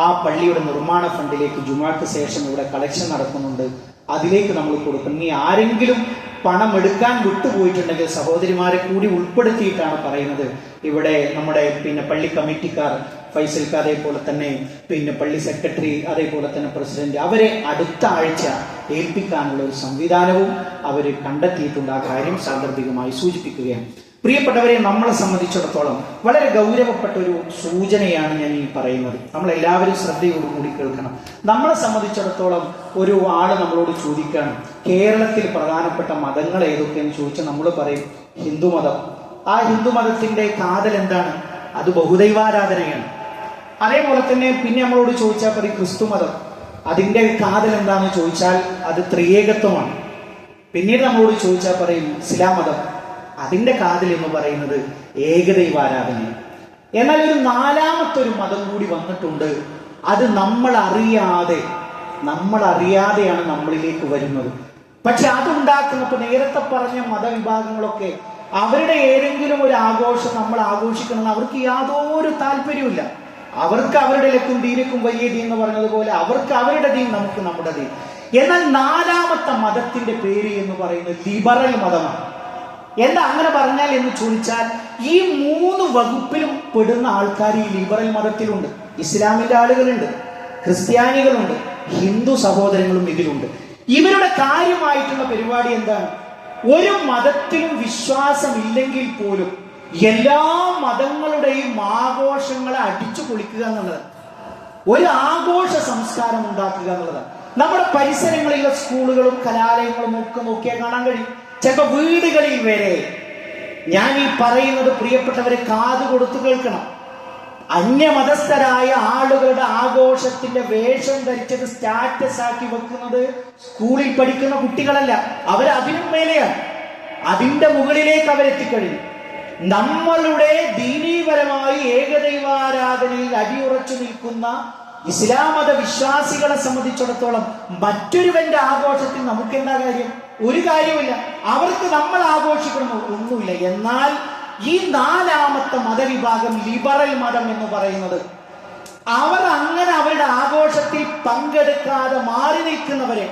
ആ പള്ളിയുടെ നിർമ്മാണ ഫണ്ടിലേക്ക് ജുമാക്ക് ശേഷം ഇവിടെ കളക്ഷൻ നടക്കുന്നുണ്ട്, അതിലേക്ക് നമ്മൾ കൊടുക്കണം. ഇനി ആരെങ്കിലും പണം എടുക്കാൻ വിട്ടുപോയിട്ടുണ്ടെങ്കിൽ സഹോദരിമാരെ കൂടി ഉൾപ്പെടുത്തിയിട്ടാണ് പറയുന്നത്. ഇവിടെ നമ്മുടെ പള്ളി കമ്മിറ്റിക്കാർ ഫൈസൽക്ക്, അതേപോലെ തന്നെ പള്ളി സെക്രട്ടറി, അതേപോലെ തന്നെ പ്രസിഡന്റ്, അവരെ അടുത്ത ആഴ്ച ഏൽപ്പിക്കാനുള്ള ഒരു സംവിധാനവും അവർ കണ്ടെത്തിയിട്ടുണ്ട്. ആ കാര്യം സാന്ദർഭികമായി സൂചിപ്പിക്കുകയാണ്. പ്രിയപ്പെട്ടവരെ, നമ്മളെ സംബന്ധിച്ചിടത്തോളം വളരെ ഗൗരവപ്പെട്ട ഒരു സൂചനയാണ് ഞാൻ ഈ പറയുന്നത്. നമ്മളെല്ലാവരും ശ്രദ്ധയോടുകൂടി കേൾക്കണം. നമ്മളെ സംബന്ധിച്ചിടത്തോളം ഒരു ആള് നമ്മളോട് ചോദിക്കുകയാണ്, കേരളത്തിൽ പ്രധാനപ്പെട്ട മതങ്ങൾ ഏതൊക്കെയെന്ന് ചോദിച്ചാൽ നമ്മൾ പറയും ഹിന്ദുമതം. ആ ഹിന്ദുമതത്തിന്റെ കാതൽ എന്താണ്? അത് ബഹുദൈവാരാധനയാണ്. അതേപോലെ തന്നെ നമ്മളോട് ചോദിച്ചാൽ പറയും ക്രിസ്തുമതം. അതിന്റെ കാതൽ എന്താണെന്ന് ചോദിച്ചാൽ അത് ത്രിയേകത്വമാണ്. പിന്നീട് നമ്മളോട് ചോദിച്ചാൽ പറയും ഇസ്ലാം മതം. അതിന്റെ കാതൽ എന്ന് പറയുന്നത് ഏകദൈവാരാധനയാണ്. എന്നാൽ ഒരു 4ാമത്തെ മതം കൂടി വന്നിട്ടുണ്ട്. അത് നമ്മളറിയാതെയാണ് നമ്മളിലേക്ക് വരുന്നത്. പക്ഷെ അതുണ്ടാക്കുന്നപ്പോൾ നേരത്തെ പറഞ്ഞ മതവിഭാഗങ്ങളൊക്കെ അവരുടെ ഏതെങ്കിലും ഒരു ആഘോഷം നമ്മൾ ആഘോഷിക്കണമെന്ന് അവർക്ക് യാതൊരു താല്പര്യമില്ല. അവർക്ക് അവരുടെ ലക്കും ദീനക്കും വലിയ ദീൻ എന്ന് പറഞ്ഞതുപോലെ അവർക്ക് അവരുടെ ദീൻ, നമുക്ക് നമ്മുടെ ദീൻ. എന്നാൽ 4ാമത്തെ മതത്തിന്റെ പേര് എന്ന് പറയുന്നത് ലിബറൽ മതമാണ്. എന്താ അങ്ങനെ പറഞ്ഞാൽ എന്ന് ചോദിച്ചാൽ ഈ 3 വകുപ്പിലും പെടുന്ന ആൾക്കാർ ഈ ലിബറൽ മതത്തിലുണ്ട്. ഇസ്ലാമിന്റെ ആളുകളുണ്ട്, ക്രിസ്ത്യാനികളുണ്ട്, ഹിന്ദു സഹോദരങ്ങളും ഇതിലുണ്ട്. ഇവരുടെ കാര്യമായിട്ടുള്ള പരിപാടി എന്താണ്? ഒരു മതത്തിലും വിശ്വാസമില്ലെങ്കിൽ പോലും എല്ലാ മതങ്ങളുടെയും ആഘോഷങ്ങളെ അടിച്ചു പൊളിക്കുക എന്നുള്ളതാണ്. ഒരു ആഘോഷ സംസ്കാരം ഉണ്ടാക്കുക എന്നുള്ളതാണ്. നമ്മുടെ പരിസരങ്ങളിലെ സ്കൂളുകളും കലാലയങ്ങളും ഒക്കെ നോക്കിയാൽ കാണാൻ കഴിയും. ചിലപ്പോൾ വീടുകളിൽ വരെ, ഞാൻ ഈ പറയുന്നത് പ്രിയപ്പെട്ടവരെ കാത് കൊടുത്തു കേൾക്കണം, അന്യമതസ്ഥരായ ആളുകളുടെ ആഘോഷത്തിന്റെ വേഷം ധരിച്ചത് സ്റ്റാറ്റസ് ആക്കി വെക്കുന്നത് സ്കൂളിൽ പഠിക്കുന്ന കുട്ടികളല്ല, അവരതിനും മേലെയാണ്, അതിന്റെ മുകളിലേക്ക് അവരെത്തിക്കഴിഞ്ഞു. നമ്മളുടെ ദീനീപരമായി ഏകദൈവാരാധനയിൽ അടിയുറച്ചു നിൽക്കുന്ന ഇസ്ലാം മത വിശ്വാസികളെ സംബന്ധിച്ചിടത്തോളം മറ്റൊരുവന്റെ ആഘോഷത്തിൽ നമുക്ക് എന്താ കാര്യം? ഒരു കാര്യമില്ല. അവർക്ക് നമ്മൾ ആഘോഷിക്കണമോ? ഒന്നുമില്ല. എന്നാൽ ഈ നാലാമത്തെ മതവിഭാഗം, ലിബറൽ മതം എന്ന് പറയുന്നത്, അവർ അങ്ങനെ അവരുടെ ആഘോഷത്തിൽ പങ്കെടുക്കാതെ മാറി നിൽക്കുന്നവരെ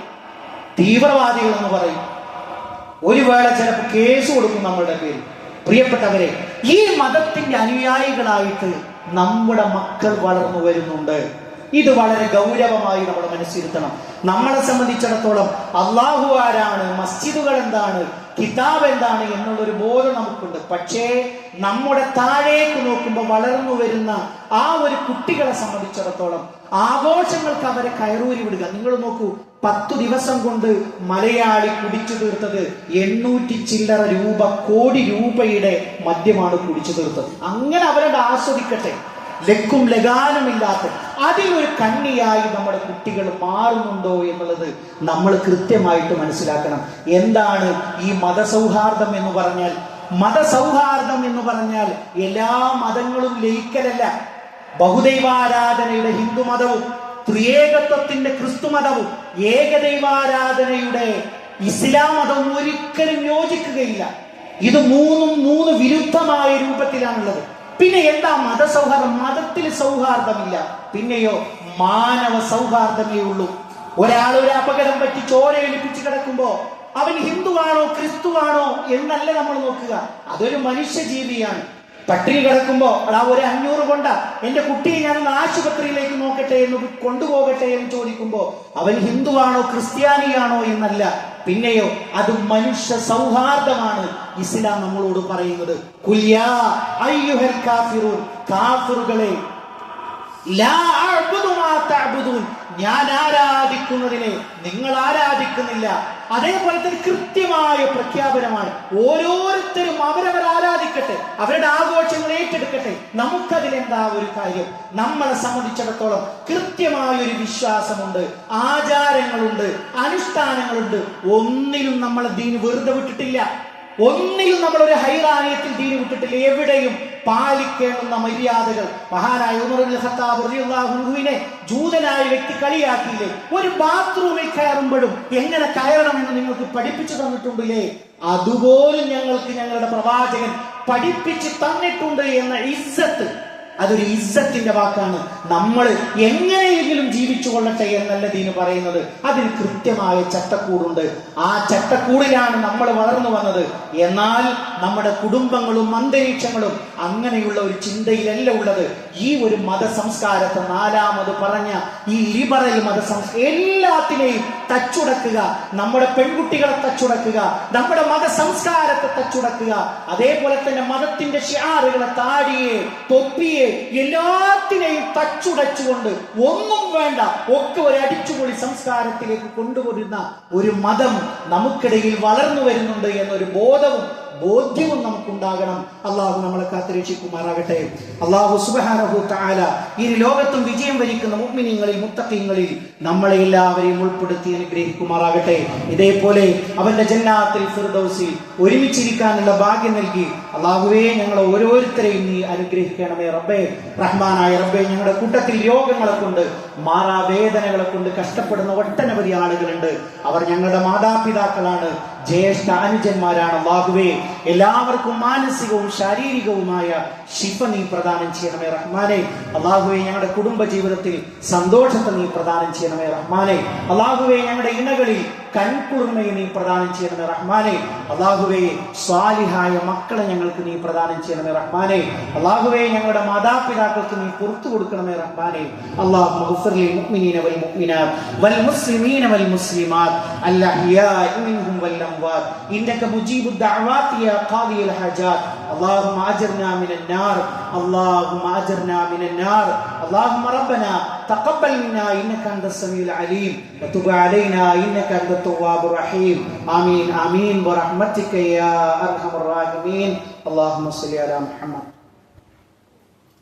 തീവ്രവാദികൾ എന്ന് പറയും. ഒരു വേള ചിലപ്പോൾ കേസ് കൊടുക്കും നമ്മളുടെ പേരിൽ. പ്രിയപ്പെട്ടവരെ, ഈ മതത്തിന്റെ അനുയായികളായിട്ട് നമ്മുടെ മക്കൾ വളർന്നു വരുന്നുണ്ട്. ഇത് വളരെ ഗൗരവമായി നമ്മൾ മനസ്സിരുത്തണം. നമ്മളെ സംബന്ധിച്ചിടത്തോളം അള്ളാഹു ആരാണ്, മസ്ജിദുകൾ എന്താണ്, കിതാബ് എന്താണ് എന്നുള്ളൊരു ബോധം നമുക്കുണ്ട്. പക്ഷേ നമ്മുടെ താഴേക്ക് നോക്കുമ്പോൾ വളർന്നു വരുന്ന ആ ഒരു കുട്ടികളെ സംബന്ധിച്ചിടത്തോളം ആഘോഷങ്ങൾക്ക് അവരെ കയറൂരി വിടുക. നിങ്ങൾ നോക്കൂ, 10 ദിവസം കൊണ്ട് മലയാളി കുടിച്ചു തീർത്തത് 800 ചില്ലറ രൂപ, കോടി രൂപയുടെ മദ്യമാണ് കുടിച്ചു തീർത്തത്. അങ്ങനെ അവരുടെ ആസ്വദിക്കട്ടെ, ലക്കും ലഗാനുമില്ലാത്ത അതിലൊരു കണ്ണിയായി നമ്മുടെ കുട്ടികൾ മാറുന്നുണ്ടോ എന്നുള്ളത് നമ്മൾ കൃത്യമായിട്ട് മനസ്സിലാക്കണം. എന്താണ് ഈ മതസൗഹാർദ്ദം എന്ന് പറഞ്ഞാൽ? മതസൗഹാർദ്ദം എന്ന് പറഞ്ഞാൽ എല്ലാ മതങ്ങളും ലയിക്കലല്ല. ബഹുദൈവാരാധനയുടെ ഹിന്ദു മതവും, ത്രിയേകത്വത്തിന്റെ ക്രിസ്തു മതവും, ഏകദൈവാരാധനയുടെ ഇസ്ലാം മതവും ഒരിക്കലും യോജിക്കുകയില്ല. ഇത് മൂന്ന് വിരുദ്ധമായ രൂപത്തിലാണുള്ളത്. പിന്നെ എന്താ മതസൗഹാർദ്ദം? മതത്തിൽ സൗഹാർദ്ദമില്ല. പിന്നെയോ മാനവ സൗഹാർദ്ദമേ ഉള്ളൂ. ഒരാൾ ഒരു അപകടം പറ്റി ചോരയൊലിപ്പിച്ച് കിടക്കുമ്പോ അവൻ ഹിന്ദുവാണോ ക്രിസ്തുവാണോ എന്നല്ല നമ്മൾ നോക്കുക, അതൊരു മനുഷ്യജീവിയാണ്. പട്ടിണി കിടക്കുമ്പോ ഒരു 500 കൊണ്ടാ എന്റെ കുട്ടിയെ ഞാനൊന്ന് ആശുപത്രിയിലേക്ക് നോക്കട്ടെ എന്ന് കൊണ്ടുപോകട്ടെ എന്ന് ചോദിക്കുമ്പോ അവൻ ഹിന്ദുവാണോ ക്രിസ്ത്യാനിയാണോ എന്നല്ല. പിന്നെയോ അത് മനുഷ്യ സൗഹാർദ്ദമാണ് ഇസ്ലാം നമ്മളോട് പറയുന്നത്. കുല്യാ അയ്യുഹൽ കാഫിറൂൻ, കാഫിറുകളെ, ലാ അഅ്ബുദു മാ തഅ്ബുദൂൻ, ഞാൻ ആരാധിക്കുന്നതിനെ നിങ്ങൾ ആരാധിക്കുന്നില്ല. അതേപോലെ തന്നെ കൃത്യമായ പ്രഖ്യാപനമാണ്. ഓരോരുത്തരും അവരവർ ആരാധിക്കട്ടെ, അവരുടെ ആഘോഷങ്ങൾ ഏറ്റെടുക്കട്ടെ. നമുക്കതിലെന്താ ഒരു കാര്യം? നമ്മളെ സംബന്ധിച്ചിടത്തോളം കൃത്യമായ ഒരു വിശ്വാസമുണ്ട്, ആചാരങ്ങളുണ്ട്, അനുഷ്ഠാനങ്ങളുണ്ട്. ഒന്നിലും നമ്മളെ ദീൻ വെറുതെ വിട്ടിട്ടില്ല. ഒന്നിലും നമ്മളൊരു ഹൈറാനിയത്തിൽ ദീൻ വിട്ടിട്ടില്ല. എവിടെയും പാലിക്കേണ്ടുന്ന മര്യാദകൾ. മഹാനായ ഉമർ ഇബ്നുൽ ഖത്താബ് റളിയല്ലാഹു അൻഹുവിനെ ജൂതനായ വ്യക്തി കളിയാക്കിയില്ലേ? ഒരു ബാത്റൂമിൽ കയറുമ്പോഴും എങ്ങനെ കയറണമെന്ന് നിങ്ങൾക്ക് പഠിപ്പിച്ചു തന്നിട്ടുണ്ടല്ലേ? അതുപോലും ഞങ്ങൾക്ക് ഞങ്ങളുടെ പ്രവാചകൻ പഠിപ്പിച്ച് തന്നിട്ടുണ്ട് എന്ന ഇസ്സത്ത്, അതൊരു ഇസ്സത്തിന്റെ വാക്കാണ്. നമ്മൾ എങ്ങനെയെങ്കിലും ജീവിച്ചു കൊള്ളട്ടെ എന്നല്ല ദീന് പറയുന്നത്. അതിന് കൃത്യമായ ചട്ടക്കൂടുണ്ട്. ആ ചട്ടക്കൂടിലാണ് നമ്മൾ വളർന്നു വന്നത്. എന്നാൽ നമ്മുടെ കുടുംബങ്ങളും അന്തരീക്ഷങ്ങളും അങ്ങനെയുള്ള ഒരു ചിന്തയിലല്ല ഉള്ളത്. ഈ ഒരു മതസംസ്കാരത്തെ, നാലാമത് പറഞ്ഞ ഈ ലിബറൽ എല്ലാത്തിനെയും തച്ചുടക്കുക, നമ്മുടെ പെൺകുട്ടികളെ തച്ചുടക്കുക, നമ്മുടെ മതസംസ്കാരത്തെ തച്ചുടക്കുക. അതേപോലെ തന്നെ മതത്തിന്റെ ഷിആറുകളെ, താടിയെ, തൊപ്പിയെ, എല്ലാത്തിനെയും തച്ചുടച്ചുകൊണ്ട് ഒന്നും വേണ്ട, ഒക്കെ ഒരു അടിച്ചുപൊളി സംസ്കാരത്തിലേക്ക് കൊണ്ടുവരുന്ന ഒരു മതം നമുക്കിടയിൽ വളർന്നു വരുന്നുണ്ട് എന്നൊരു ബോധ്യവും നമുക്കുണ്ടാകണം. അള്ളാഹു നമ്മളെ കാത്തുരക്ഷിക്കുമാറാകട്ടെ. അള്ളാഹു സുബ്ഹാനഹു തആല ഈ ലോകത്തും വിജയം വരിക്കുന്ന മുഅ്മിനീങ്ങളിൽ, മുത്തഖീങ്ങളിൽ നമ്മളെ എല്ലാവരെയും ഉൾപ്പെടുത്തി അനുഗ്രഹിക്കുമാറാകട്ടെ. ഇതേപോലെ അവന്റെ ജന്നാത്തിൽ ഫിർദൗസിൽ ഒരുമിച്ചിരിക്കാനുള്ള ഭാഗ്യം നൽകി അള്ളാഹുവേ ഞങ്ങളെ ഓരോരുത്തരെയും നീ അനുഗ്രഹിക്കണമേ റബ്ബേ. റഹ്മാനായ റബ്ബേ, ഞങ്ങളുടെ കൂട്ടത്തിൽ രോഗങ്ങളെ കൊണ്ട്, മാറാവേദനകളെ കൊണ്ട് കഷ്ടപ്പെടുന്ന ഒട്ടനവധി ആളുകളുണ്ട്. അവർ ഞങ്ങളുടെ മാതാപിതാക്കളാണ്, ജ്യേഷ്ഠ അനുജന്മാരാണ്. അല്ലാഹുവേ, എല്ലാവർക്കും മാനസികവും ശാരീരികവുമായ ശിഫ നീ പ്രദാനം ചെയ്യണമേ റഹ്മാനെ. അല്ലാഹുവേ, ഞങ്ങളുടെ കുടുംബ ജീവിതത്തിൽ സന്തോഷത്തെ നീ പ്രദാനം ചെയ്യണമേ റഹ്മാനെ. അല്ലാഹുവേ, ഞങ്ങളുടെ ഇണകളിൽ കൺകുളിർമയെ നീ പ്രദാനം ചെയ്യണമേ റഹ്മാനെ. അല്ലാഹുവേ, സ്വാലിഹായ മക്കളെ ഞങ്ങൾക്ക് നീ പ്രദാനം ചെയ്യണമേ റഹ്മാനെ. അല്ലാഹുവേ, ഞങ്ങളുടെ മാതാപിതാക്കൾക്ക് നീ പുറത്തു കൊടുക്കണമേ റഹ്മാനെ. അല്ലാഹു മഗ്ഫിർ ലിൽ മുഅ്മിനീന വൽ മുഅ്മിനാത്ത് വൽ മുസ്ലിമീന വൽ മുസ്ലിമാത്ത് അൽ അഹ്യാഇ മിൻഹും വൽ അംവാത്ത് ഇന്നക മുജീബുദ് ദഅവാതി യാ ഖാദിയൽ ഹജാത്ത്. اللهم أجرنا من النار اللهم أجرنا من النار اللهم ربنا تقبل منا إنك أنت السميع العليم وتب علينا إنك أنت التواب الرحيم آمين آمين برحمتك يا أرحم الراحمين اللهم صل على محمد.